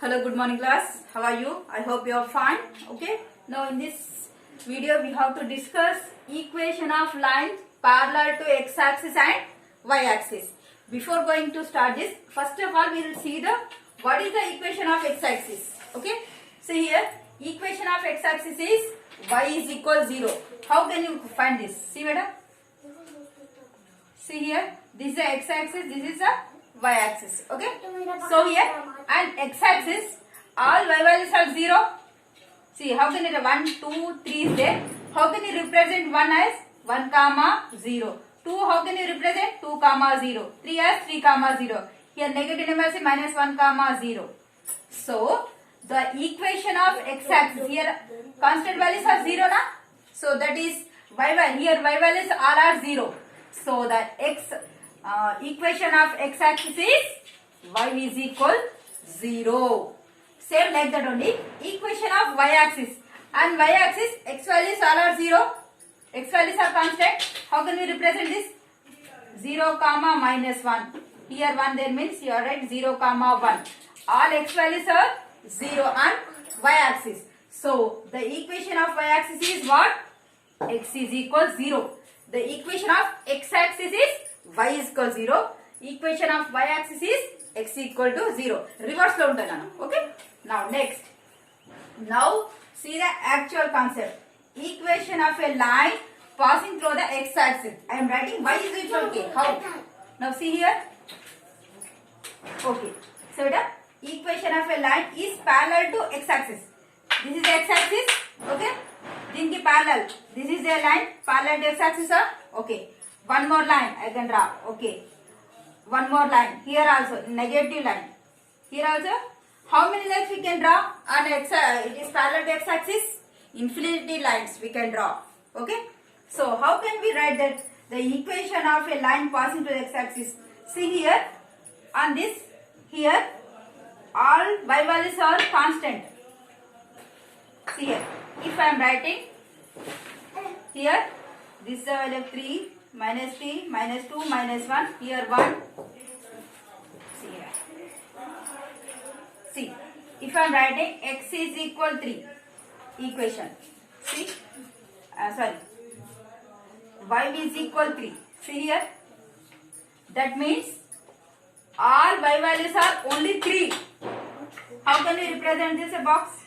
Hello, good morning class. How are you? I hope you are fine. Okay. Now in this video we have to discuss equation of lines parallel to x-axis and y-axis. Before going to start this, first of all we will see the what is the equation of x-axis. Okay. See here, equation of x-axis is y is equal 0. How can you find this? See madam. See here, this is the x-axis, this is the y-axis. Okay. So here and x-axis all y values are 0. See how can it 1, 2, 3 is there. How can you represent 1 as 1 comma 0? 2 how can you represent 2 comma 0? 3 as 3 comma 0. Here negative number is minus 1 comma 0. So the equation of x-axis here constant values are 0 na. So that is y value. Here y values all are 0. So the equation of x-axis is y is equal 0. Same like that only. Equation of y-axis and y-axis x values all are 0. X values are constant. How can we represent this? 0 comma minus 1. Here 1 there means you are right 0 comma 1. All x values are 0 on y-axis. So the equation of y-axis is what? X is equal 0. The equation of x-axis is y is equal 0. Equation of y-axis is x equal to 0. Reverse lo untadana. Okay. Now next. Now see the actual concept. Equation of a line passing through the x-axis. I am writing y is equal to k. How? Now see here. Okay. So the equation of a line is parallel to x-axis. This is the x-axis. Okay. Dinki parallel. This is a line parallel to x-axis. Okay. One more line I can draw. Okay. One more line. Here also negative line. Here also how many lines we can draw on x? It is parallel to x-axis. Infinity lines we can draw. Okay. So how can we write that the equation of a line passing to the x-axis? See here on this here all y values are constant. See here. If I am writing here this is the value of 3 minus 3 minus 2 minus 1 here 1. See here. See if I am writing x is equal 3 equation. See sorry y is equal 3. See here. That means all y values are only 3. How can we represent this a box?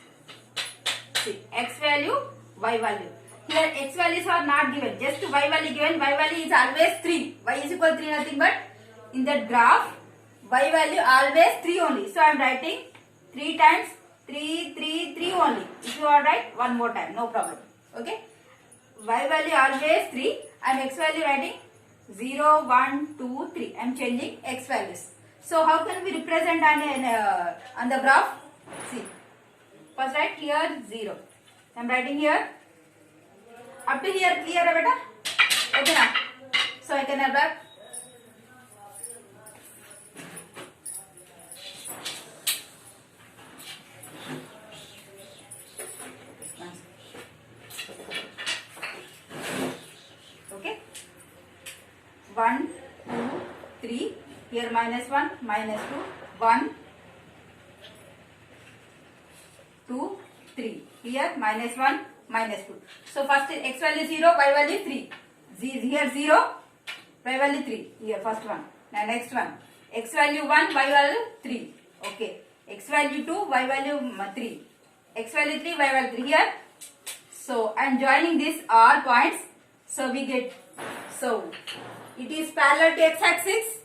See, x value, y value. Here x values are not given. Just y value given. Y value is always 3. Y is equal to 3 nothing but in that graph y value always 3 only. So I am writing 3 times 3, 3, 3 only. If you are right, one more time. No problem. Okay. Y value always 3 and x value writing 0, 1, 2, 3. I am changing x values. So how can we represent on the graph? See. First write here 0. I am writing here. Up to here clear beta? Okay now. So I can have that. Okay. 1, 2, 3. Here minus 1, minus 2, 1, 2, 3. Here minus 1, minus 2. So first x value 0, y value 3. Here 0, y value 3. Here first one. Now next one. X value 1, y value 3. Okay. X value 2, y value 3. X value 3, y value 3. Here. So I am joining these all points. So we get. So it is parallel to x-axis.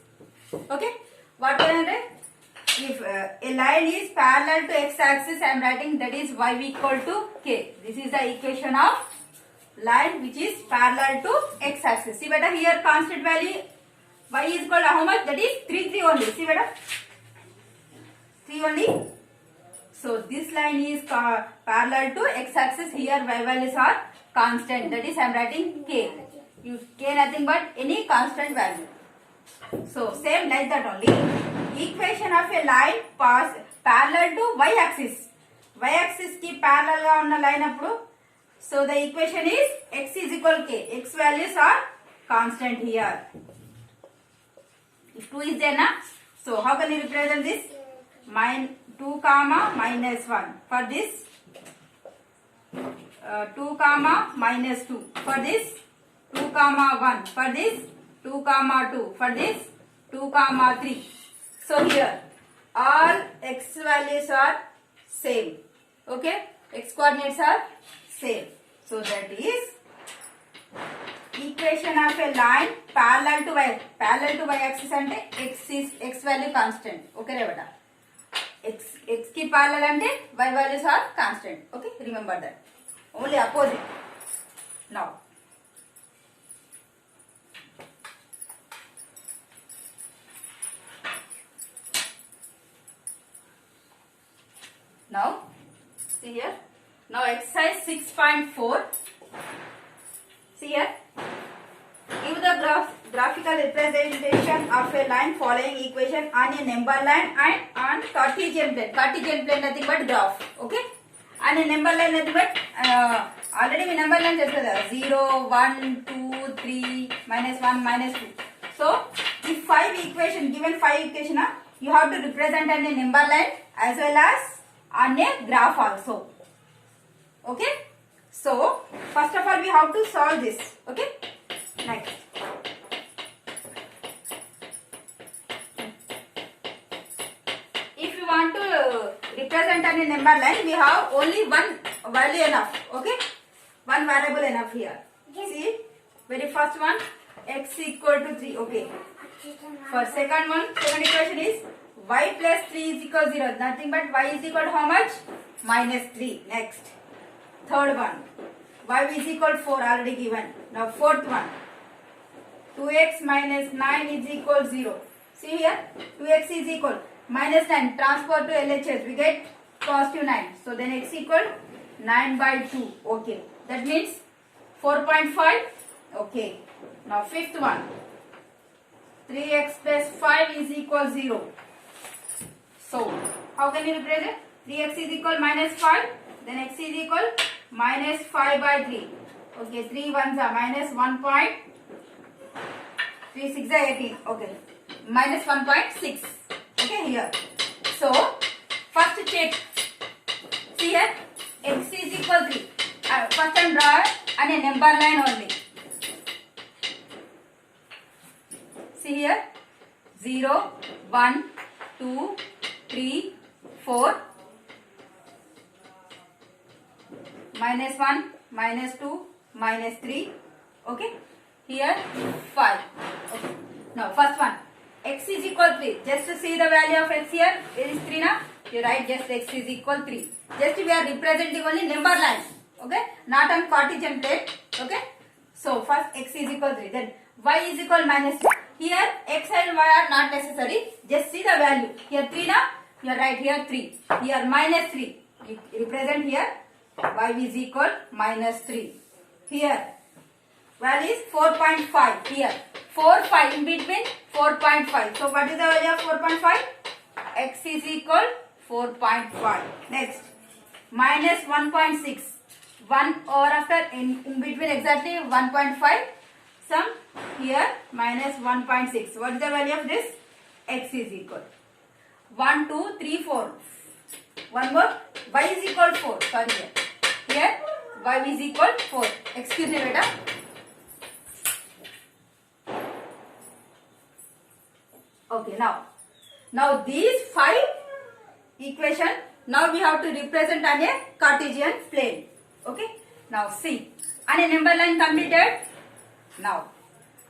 Okay. What can I write? If a line is parallel to x-axis, I am writing that is y equal to k. This is the equation of line which is parallel to x-axis. See beta here constant value y is equal to how much? That is 3, 3 only. See beta 3 only. So this line is parallel to x-axis. Here y values are constant. That is I am writing k. You k nothing but any constant value. So same like that only. Equation of a line pass parallel to y-axis. Y-axis ki parallel ga unna line appudu. So the equation is x is equal to k. X values are constant here. If 2 is there na, so how can you represent this? 2 comma minus 1. For this 2 comma minus 2. For this 2 comma 1. For this 2 comma 2. For this 2 comma 3. So here all x values are same. Okay, x coordinates are same. So that is equation of a line parallel to y. Parallel to y axis ante x value constant. Okay beta. X ki parallel ante y values are constant. Okay, remember that. Only opposite. Now see here. Now exercise 6.4. See here. Give the graphical representation of a line following equation on a number line and on Cartesian plane. Cartesian plane nothing but graph. Okay. And a number line nothing but already we number line just 0, 1, 2, 3, minus 1, minus 2. So if given 5 equation, you have to represent on a number line as well as on a graph also. Okay. So first of all we have to solve this. Okay. Next. If you want to represent on a number line, we have only one value enough. Okay. One variable enough here. See, very first one, x equal to 3. Okay. For second equation is y plus 3 is equal to 0. Nothing but y is equal to how much? Minus 3. Next. Third one, y is equal to 4 already given. Now fourth one, 2x minus 9 is equal to 0. See here, 2x is equal minus 9 transfer to LHS. We get positive 9. So then x equal 9 by 2. Okay. That means 4.5. Okay. Now fifth one, 3x plus 5 is equal to 0. So how can you represent? 3x is equal minus 5. Then x is equal minus 5 by 3. Okay. 3 ones are minus 1.3 6 are 18. Okay. Minus 1.6. Okay here. So first check. See here. X is equal 3. First time draw and a number line only. See here. 0, 1, 2, 3, 4. Minus 1, minus 2, minus 3. Okay. Here 5. Okay. Now first one. X is equal 3. Just to see the value of x here. It is 3 now. You write just x is equal 3. Just we are representing only number line. Okay. Not on Cartesian plane. Okay. So first x is equal 3. Then y is equal minus 3. Here x and y are not necessary. Just see the value. Here 3 now. You write here 3. Here minus 3. You represent here y is equal minus 3. Here value is 4.5. Here 4, 5 in between 4.5. So what is the value of 4.5? X is equal 4.5. Next minus 1.6. 1 over after in between exactly 1.5. Sum here minus 1.6. What is the value of this? X is equal 1, 2, 3, 4. One more. Y is equal 4. Sorry here. Here y is equal 4. Excuse me beta. Okay, now these 5 equation, now we have to represent on a Cartesian plane. Okay. Now see, on a number line completed. Now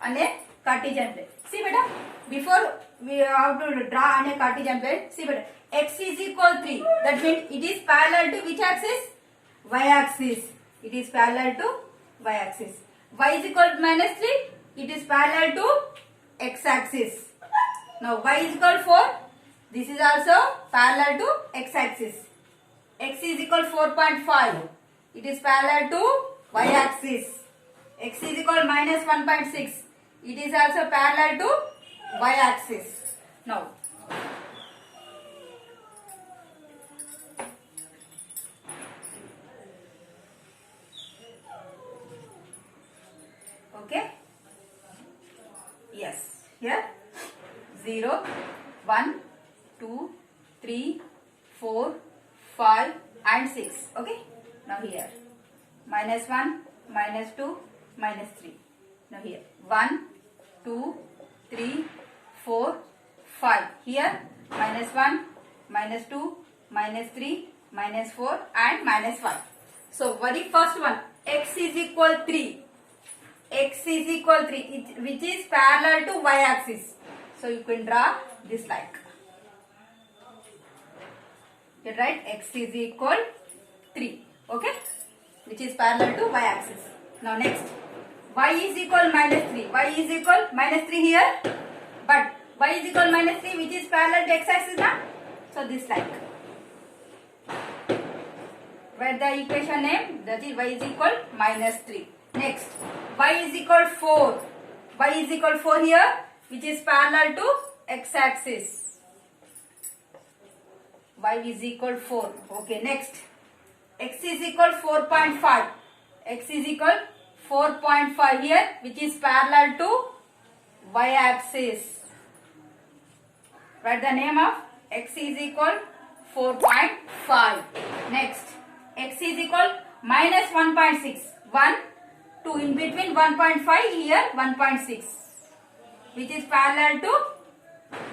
on a Cartesian plane. See beta, before we have to draw on a Cartesian plane. See beta, x is equal 3. That means it is parallel to which axis? Y axis. It is parallel to y axis. Y is equal to minus 3. It is parallel to x axis. Now y is equal 4. This is also parallel to x axis. X is equal 4.5. It is parallel to y axis. X is equal minus 1.6. It is also parallel to y axis. Now okay. Yes. Here 0, 1, 2, 3, 4, 5 and 6. Okay. Now here -1, -2, -3. Now here 1, 2, 3, 4, 5. Here -1, -2, -3, -4 and -5. So very first one, x is equal 3. X is equal 3, which is parallel to y-axis. So you can draw this like. You write x is equal 3. Okay, which is parallel to y-axis. Now next, y is equal -3. Y is equal -3 here, but y is equal -3, which is parallel to x-axis now. So this like. Write the equation name, that is y is equal -3. Next, y is equal 4. Y is equal 4 here, which is parallel to x-axis. Y is equal 4. Okay, next, x is equal 4.5. X is equal 4.5 here, which is parallel to y-axis. Write the name of x is equal 4.5. Next, x is equal -1.6. 1, 2, in between 1.5, here 1.6, which is parallel to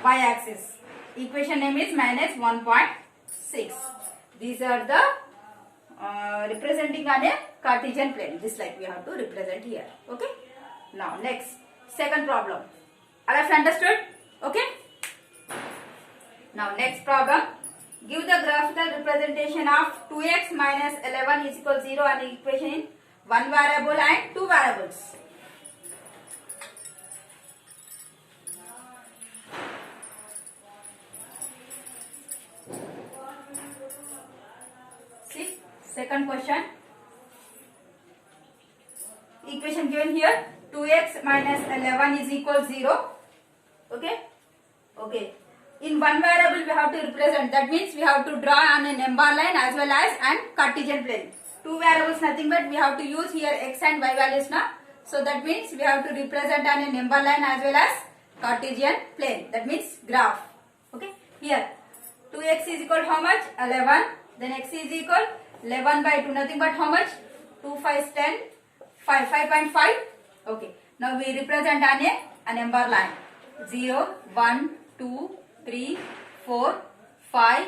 y-axis. Equation name is -1.6. These are the representing on a Cartesian plane. This like we have to represent here. Okay. Now next, second problem. All of you understood? Okay. Now next problem. Give the graphical representation of 2x minus 11 is equal 0 and equation in one variable and two variables. See, second question. Equation given here, 2x minus 11 is equal 0. Okay. Okay. In one variable we have to represent, that means we have to draw on a number line as well as an Cartesian plane. Two variables nothing but we have to use here x and y values now. So that means we have to represent on a number line as well as Cartesian plane. That means graph. Okay. Here 2x is equal to how much? 11. Then x is equal 11 by 2, nothing but how much? 2 5 10, 5, 5.5. Okay. Now we represent on a number line. 0, 1, 2, 3, 4, 5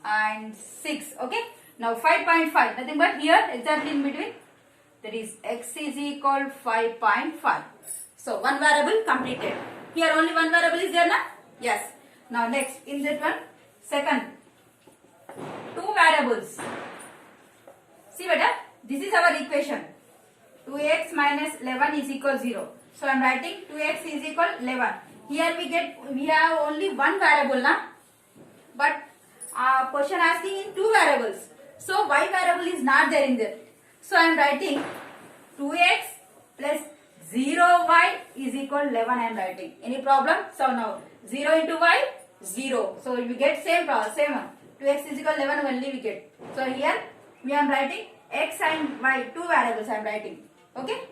and 6. Okay. Now 5.5, nothing but here exactly in between, that is x is equal 5.5. So one variable completed. Here only one variable is there now? Yes. Now next, in that one, second, two variables. See beta, this is our equation. 2x minus 11 is equal 0. So I am writing 2x is equal 11. Here we have only one variable now, but question asking in two variables. So y variable is not there in there. So I am writing 2x plus 0y is equal 11. I am writing. Any problem? So now 0 into y, 0. So we get same one. 2x is equal 11 only we get. So here we are writing x and y, two variables I am writing. Okay.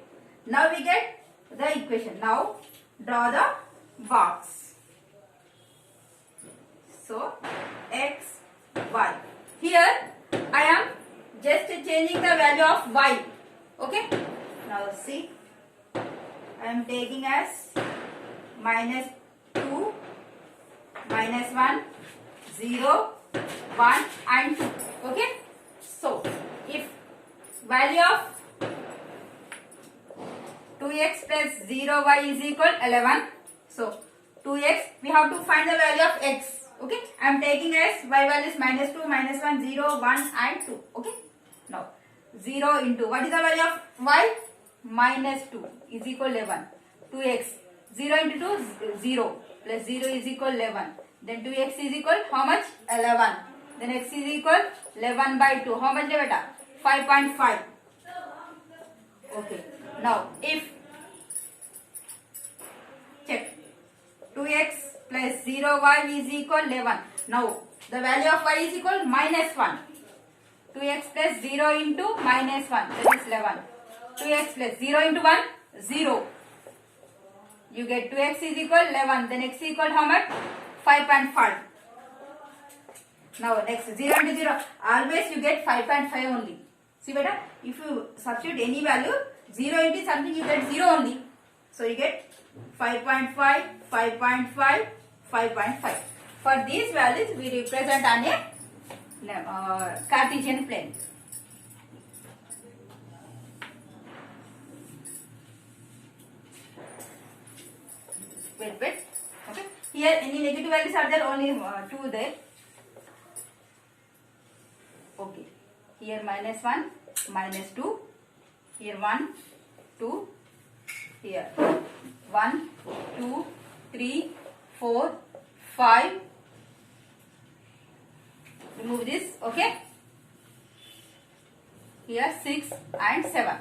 Now we get the equation. Now draw the box. So x, y. Here I am just changing the value of y. Okay. Now see, I am taking as -2, -1, 0, 1 and 2. Okay. So if value of 2x plus 0y is equal 11. So 2x, we have to find the value of x. Okay. I am taking as y value is -2, -1, 0, 1 and 2. Okay. Now 0 into, what is the value of y? -2 is equal 11. 2x, 0 into 2, 0 plus 0 is equal 11. Then 2x is equal how much? 11. Then x is equal 11 by 2. How much beta? 5.5. Okay. Now if check 2x plus 0y is equal 11. Now the value of y is equal -1. 2x plus 0 into -1, that is 11. 2x plus 0 into 1, 0. You get 2x is equal 11. Then x is equal how much? 5.5. Now next 0 into 0. Always you get 5.5 only. See beta, if you substitute any value, 0 into something you get 0 only. So you get 5.5, 5.5, 5.5. For these values we represent on a Cartesian plane. Wait. Okay. Here any negative values are there? Only 2 there. Okay. Here -1, -2. Here 1, 2. Here 1, 2, 3, 4, 5. Remove this. Okay. Here 6 and 7.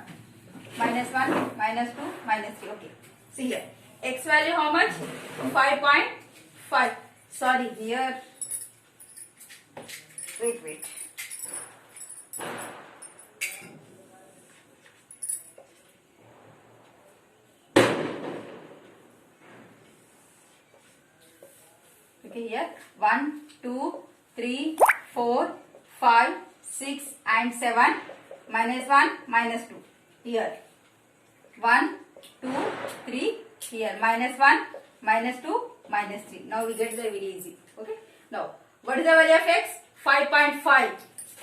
-1, -2, -3. Okay. See here. X value how much? 5.5. Sorry, here. Wait. Okay, here 1, 2, 3, 4, 5, 6 and 7. -1, -2. Here 1, 2, 3. Here -1, -2, -3. Now we get the very easy. Okay. Now what is the value of x? 5.5.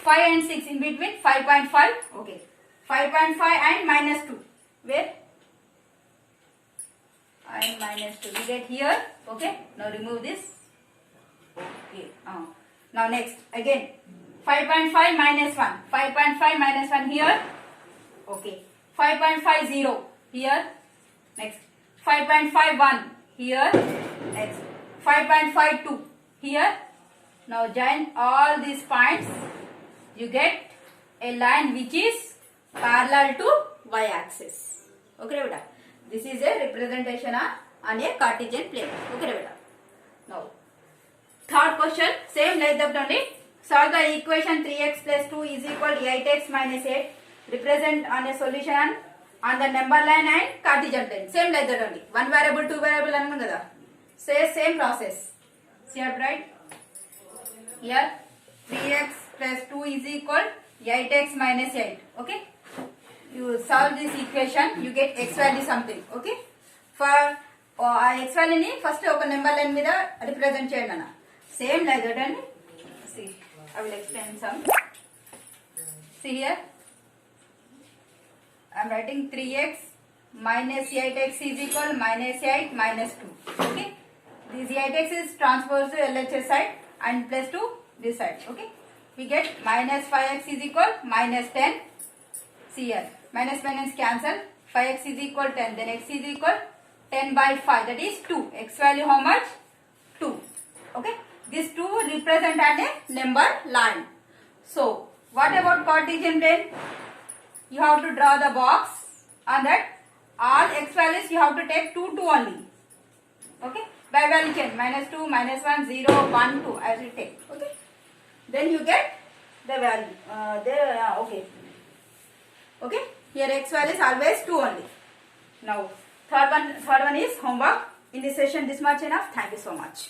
5 and 6 in between. 5.5. Okay. 5.5 and -2. Where? And -2. We get here. Okay. Now remove this. Okay. Now next again 5.5 -1. 5.5 -1 here. Okay. 5.50 here. Next 5.51 here. Next 5.52 here. Now join all these points. You get a line which is parallel to y-axis. Okay beta. This is a representation on a Cartesian plane. Okay beta. Now third question, same like that only. Solve the equation 3x plus 2 is equal to 8x minus 8. Represent on a solution on the number line and Cartesian plane. Same like that only. One variable, two variable annu kada. Say same process. See here, right? Here 3x plus 2 is equal 8x minus 8. Okay. You solve this equation, you get x value something. Okay. For x value ni first oka number line mida represent cheyandi ana. Same like that and see. I will explain some. See here. I am writing 3x minus 8x is equal minus 8 minus 2. Okay. This 8x is transposed to LHS side and plus 2 this side. Okay. We get minus 5x is equal minus 10. See here. Minus cancel. 5x is equal 10. Then x is equal 10 by 5. That is 2. X value how much? 2. Okay. This 2 represent as a number line. So, what about Cartesian plane? You have to draw the box on that. All x values you have to take 2 only. Okay. By value change. -2, -1, 0, 1, 2 as you take. Okay. Then you get the value. Okay. Okay. Here x value is always 2 only. Now third one is homework. In this session this much enough. Thank you so much.